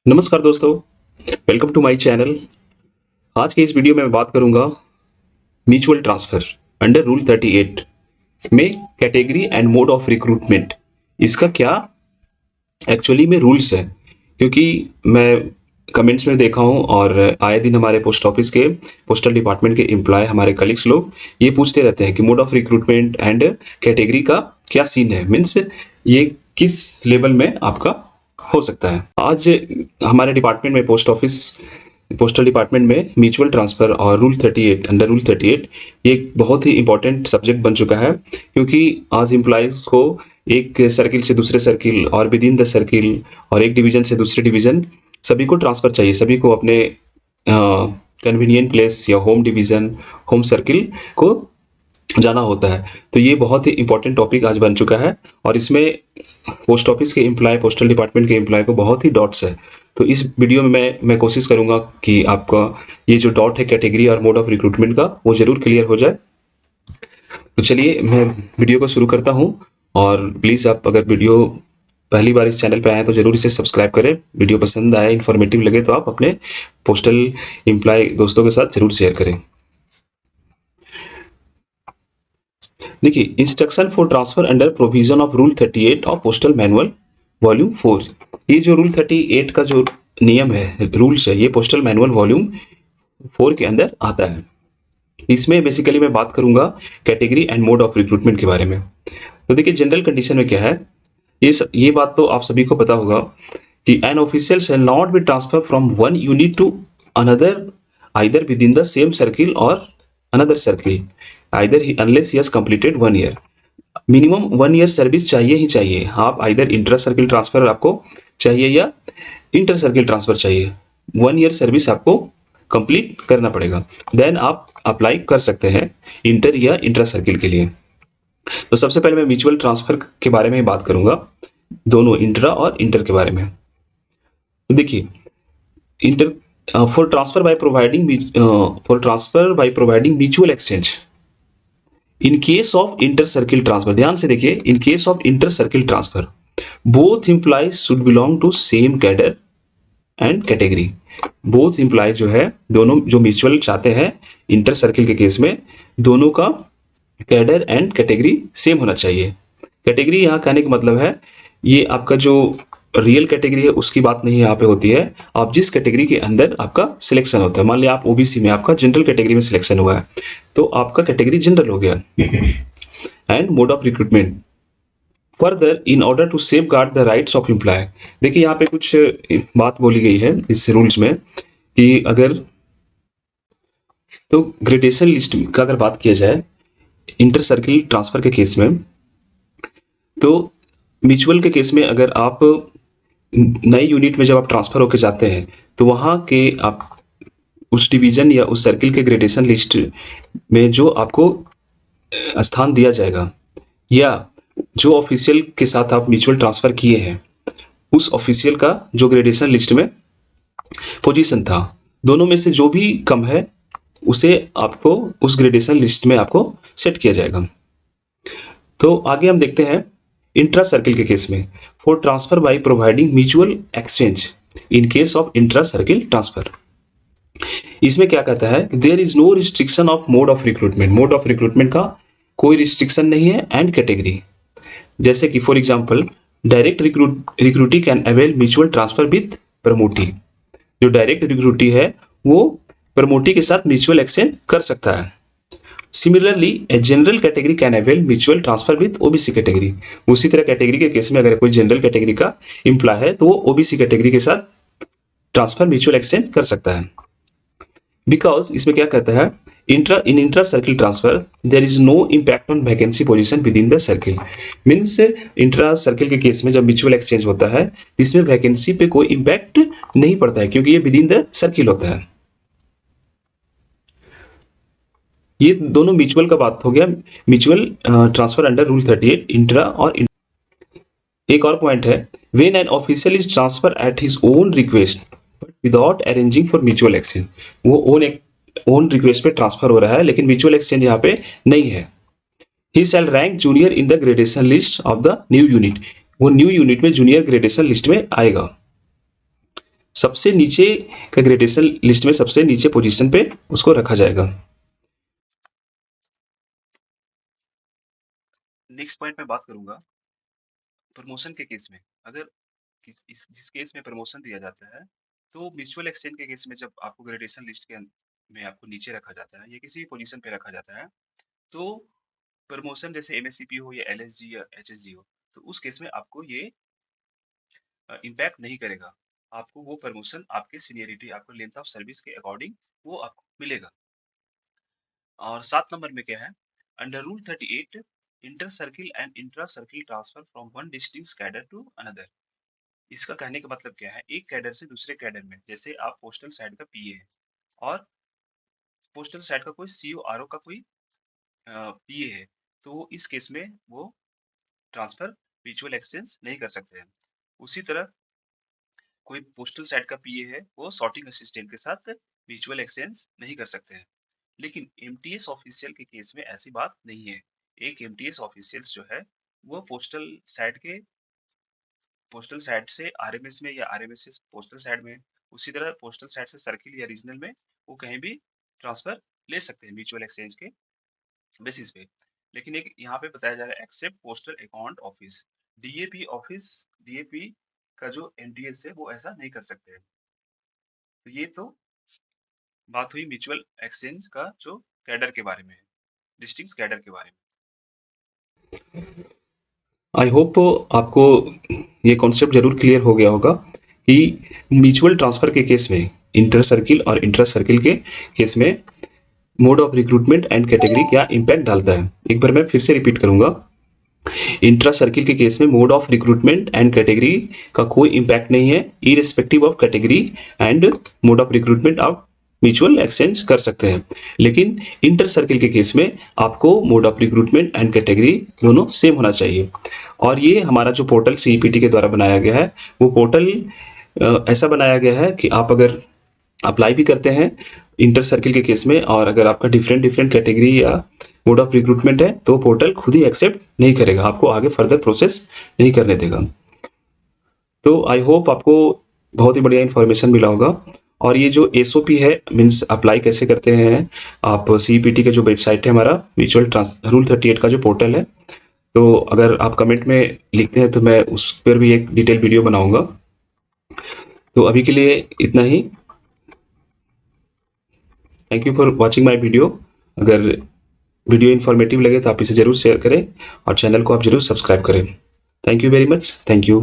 नमस्कार दोस्तों, welcome to my channel. आज के इस वीडियो में मैं बात करूंगा म्यूचुअल ट्रांसफर अंडर रूल 38 में category and mode of recruitment. इसका क्या एक्चुअली में रूल्स है, क्योंकि मैं कमेंट्स में देखा हूं और आए दिन हमारे पोस्ट ऑफिस के पोस्टल डिपार्टमेंट के एम्प्लॉय, हमारे कलीग्स लोग ये पूछते रहते हैं कि mode of recruitment and category का क्या सीन है, मीन्स ये किस लेवल में आपका हो सकता है। आज हमारे डिपार्टमेंट में पोस्टल डिपार्टमेंट में म्यूचुअल ट्रांसफर और रूल 38 अंडर रूल 38 ये एक बहुत ही इंपॉर्टेंट सब्जेक्ट बन चुका है, क्योंकि आज एम्प्लॉयज को एक सर्किल से दूसरे सर्किल और विद इन द सर्किल और एक डिवीजन से दूसरे डिवीजन सभी को ट्रांसफर चाहिए। सभी को अपने कन्वीनियंट प्लेस या होम डिवीजन, होम सर्किल को जाना होता है। तो ये बहुत ही इंपॉर्टेंट टॉपिक आज बन चुका है और इसमें पोस्ट ऑफिस के एम्प्लॉय, पोस्टल डिपार्टमेंट के एम्प्लॉय को बहुत ही डाउट्स है। तो इस वीडियो में मैं कोशिश करूंगा कि आपका ये जो डाउट है कैटेगरी और मोड ऑफ रिक्रूटमेंट का, वो जरूर क्लियर हो जाए। तो चलिए मैं वीडियो को शुरू करता हूं और प्लीज़ आप अगर वीडियो पहली बार इस चैनल पे आए तो जरूर इसे सब्सक्राइब करें। वीडियो पसंद आए, इन्फॉर्मेटिव लगे तो आप अपने पोस्टल एम्प्लॉय दोस्तों के साथ जरूर शेयर करें। देखिए, instruction for transfer under provision of rule 38 of postal manual volume 4। ये जो रूल 38 का जो नियम है, रूल्स है, ये पोस्टल मैनुअल वॉल्यूम 4 के अंदर आता है। इसमें बेसिकली मैं बात करूंगा category and mode of recruitment के बारे में। तो देखिए, जनरल कंडीशन में क्या है, ये बात तो आप सभी को पता होगा कि an official shall not be transfer from one unit to another either within the same circle और another circle either unless he has completed 1 year. Minimum 1 year service चाहिए ही चाहिए। आप आइदर इंट्रा सर्किल ट्रांसफर आपको चाहिए या inter circle transfer चाहिए, 1 year service आपको कंप्लीट करना पड़ेगा। देन आप अप्लाई कर सकते हैं इंटर या इंट्रा सर्किल के लिए। तो सबसे पहले मैं म्यूचुअल ट्रांसफर के बारे में बात करूंगा, दोनों इंट्रा और इंटर के बारे में। तो देखिए, inter for transfer by providing mutual exchange in case of inter circle transfer. ध्यान से देखिए, in case of inter circle transfer both employees should belong to same cadre and category. Both employee जो है, दोनों जो म्यूचुअल चाहते हैं inter circle के केस में, दोनों का कैडर एंड कैटेगरी सेम होना चाहिए। कैटेगरी यहाँ कहने का मतलब है, ये आपका जो रियल कैटेगरी है उसकी बात नहीं यहाँ पे होती है। आप जिस कैटेगरी के अंदर आपका सिलेक्शन होता है, मान लिया आप ओबीसी में, आपका जनरल कैटेगरी में सिलेक्शन हुआ है, तो आपका कैटेगरी जनरल हो गया। And mode of recruitment further in order to safeguard the rights of employ. देखिए, यहाँ पे कुछ बात बोली गई है इस रूल्स में कि अगर तो ग्रेडेशन लिस्ट का अगर बात किया जाए इंटर सर्किल ट्रांसफर के केस में, तो म्यूचुअल के केस में अगर आप नए यूनिट में जब आप ट्रांसफर होकर जाते हैं तो वहां के आप उस डिवीजन या उस सर्किल के ग्रेडेशन लिस्ट में जो आपको स्थान दिया जाएगा या जो ऑफिशियल के साथ आप म्यूचुअल ट्रांसफर किए हैं, उस ऑफिशियल का जो ग्रेडेशन लिस्ट में पोजीशन था, दोनों में से जो भी कम है उसे आपको उस ग्रेडेशन लिस्ट में आपको सेट किया जाएगा। तो आगे हम देखते हैं इंट्रा सर्किल के केस में, for transfer by providing mutual exchange in case of intra circle transfer. इसमें क्या कहता है, there is no restriction of mode of recruitment. Mode of recruitment का कोई रिस्ट्रिक्शन नहीं है एंड कैटेगरी। जैसे कि for example, direct recruitee can avail mutual transfer with promotee. जो डायरेक्ट रिक्रूटी है वो प्रमोटी के साथ म्यूचुअल एक्सचेंज कर सकता है। Similarly a general category can avail mutual transfer with OBC category. उसी तरह कैटेगरी के केस में अगर कोई जनरल कैटेगरी का एम्प्लॉय है तो वो ओबीसी कैटेगरी के साथ ट्रांसफर म्यूचुअल एक्सचेंज कर सकता है। बिकॉज इसमें क्या कहता है, intra circle transfer there is no impact on vacancy position within the circle. Means intra circle के केस में जब म्यूचुअल एक्सचेंज होता है तो इसमें वैकेंसी पे कोई इम्पैक्ट नहीं पड़ता है, क्योंकि ये विद इन द सर्किल होता है। ये दोनों म्यूचुअल का बात हो गया, mutual transfer under rule 38 intra और एक और पॉइंट है, when an official is transfer at his own request but without arranging for mutual exchange. वो ओन रिक्वेस्ट पे ट्रांसफर हो रहा है लेकिन म्यूचुअल एक्सचेंज यहाँ पे नहीं है। He shall rank junior in the gradation list of the new unit. वो न्यू यूनिट में जूनियर ग्रेडेशन लिस्ट में आएगा। सबसे नीचे का ग्रेडेशन लिस्ट में सबसे नीचे पोजीशन पे उसको रखा जाएगा। नेक्स्ट पॉइंट मैं बात करूंगा प्रमोशन के केस में। अगर जिस केस में प्रमोशन दिया जाता है, तो म्यूचुअल एक्सचेंज के केस में जब आपको ग्रेडेशन लिस्ट के में आपको नीचे रखा जाता है या किसी भी पोजीशन पे रखा जाता है, तो प्रमोशन जैसे एमएससीपी हो या एलएसजी या एचएसजी हो, तो उस केस में आपको ये इम्पैक्ट नहीं करेगा। आपको वो प्रमोशन आपके सीनियरिटी, आपको लेंथ ऑफ सर्विस के अकॉर्डिंग वो आपको मिलेगा। और 7 नंबर में क्या है, under rule 38 inter circle and intra circle transfer from one district cadre to another. इसका कहने का मतलब क्या है, एक कैडर से दूसरे कैडर में, जैसे आप पोस्टल साइड का पीए है और पोस्टल साइड का कोई सीओ आरओ का कोई पीए है, तो वो इस केस में वो ट्रांसफर म्यूचुअल एक्सचेंज नहीं कर सकते हैं। उसी तरह कोई पोस्टल साइड का पीए है, वो सॉर्टिंग असिस्टेंट के साथ म्यूचुअल एक्सचेंज नहीं कर सकते हैं। लेकिन एमटीएस ऑफिशियल के केस में ऐसी बात नहीं है। एक एमटीएस ऑफिशियल्स जो है वो पोस्टल साइड से आरएमएस में या आरएमएस से पोस्टल साइड में, उसी तरह पोस्टल साइड से सर्किल या रीजनल में वो कहीं भी ट्रांसफर ले सकते हैं म्यूचुअल एक्सचेंज के बेसिस पे। लेकिन एक यहाँ पे बताया जा रहा है except postal account office, DAP office, DAP का जो एमटीएस है वो ऐसा नहीं कर सकते हैं। तो ये तो बात हुई म्यूचुअल एक्सचेंज का जो कैडर के बारे में है, डिस्ट्रिक्ट कैडर के बारे में। आई होप आपको ये कॉन्सेप्ट जरूर क्लियर हो गया होगा कि म्यूचुअल ट्रांसफर के केस में इंटर सर्किल और इंट्रा सर्किल के केस में mode of recruitment and category क्या इंपैक्ट डालता है। एक बार मैं फिर से रिपीट करूंगा, इंट्रा सर्किल के केस में mode of recruitment and category का कोई इंपैक्ट नहीं है, irrespective of category and mode of recruitment आप म्यूचुअल एक्सचेंज कर सकते हैं। लेकिन इंटर सर्किल के केस में आपको mode of recruitment and category दोनों सेम होना चाहिए। और ये हमारा जो पोर्टल सीईपीटी के द्वारा बनाया गया है, वो पोर्टल ऐसा बनाया गया है कि आप अगर अप्लाई भी करते हैं इंटर सर्किल के केस में और अगर आपका डिफरेंट कैटेगरी या मोड ऑफ रिक्रूटमेंट है, तो पोर्टल खुद ही एक्सेप्ट नहीं करेगा, आपको आगे फर्दर प्रोसेस नहीं करने देगा। तो आई होप आपको बहुत ही बढ़िया इन्फॉर्मेशन मिला होगा। और ये जो एसओपी है, मीन्स अप्लाई कैसे करते हैं आप, सीईपीटी का जो वेबसाइट है हमारा म्यूचुअल रूल 38 का जो पोर्टल है, तो अगर आप कमेंट में लिखते हैं तो मैं उस पर भी एक डिटेल वीडियो बनाऊंगा। तो अभी के लिए इतना ही। Thank you for watching my video. अगर वीडियो इन्फॉर्मेटिव लगे तो आप इसे जरूर शेयर करें और चैनल को आप जरूर सब्सक्राइब करें। Thank you very much. Thank you.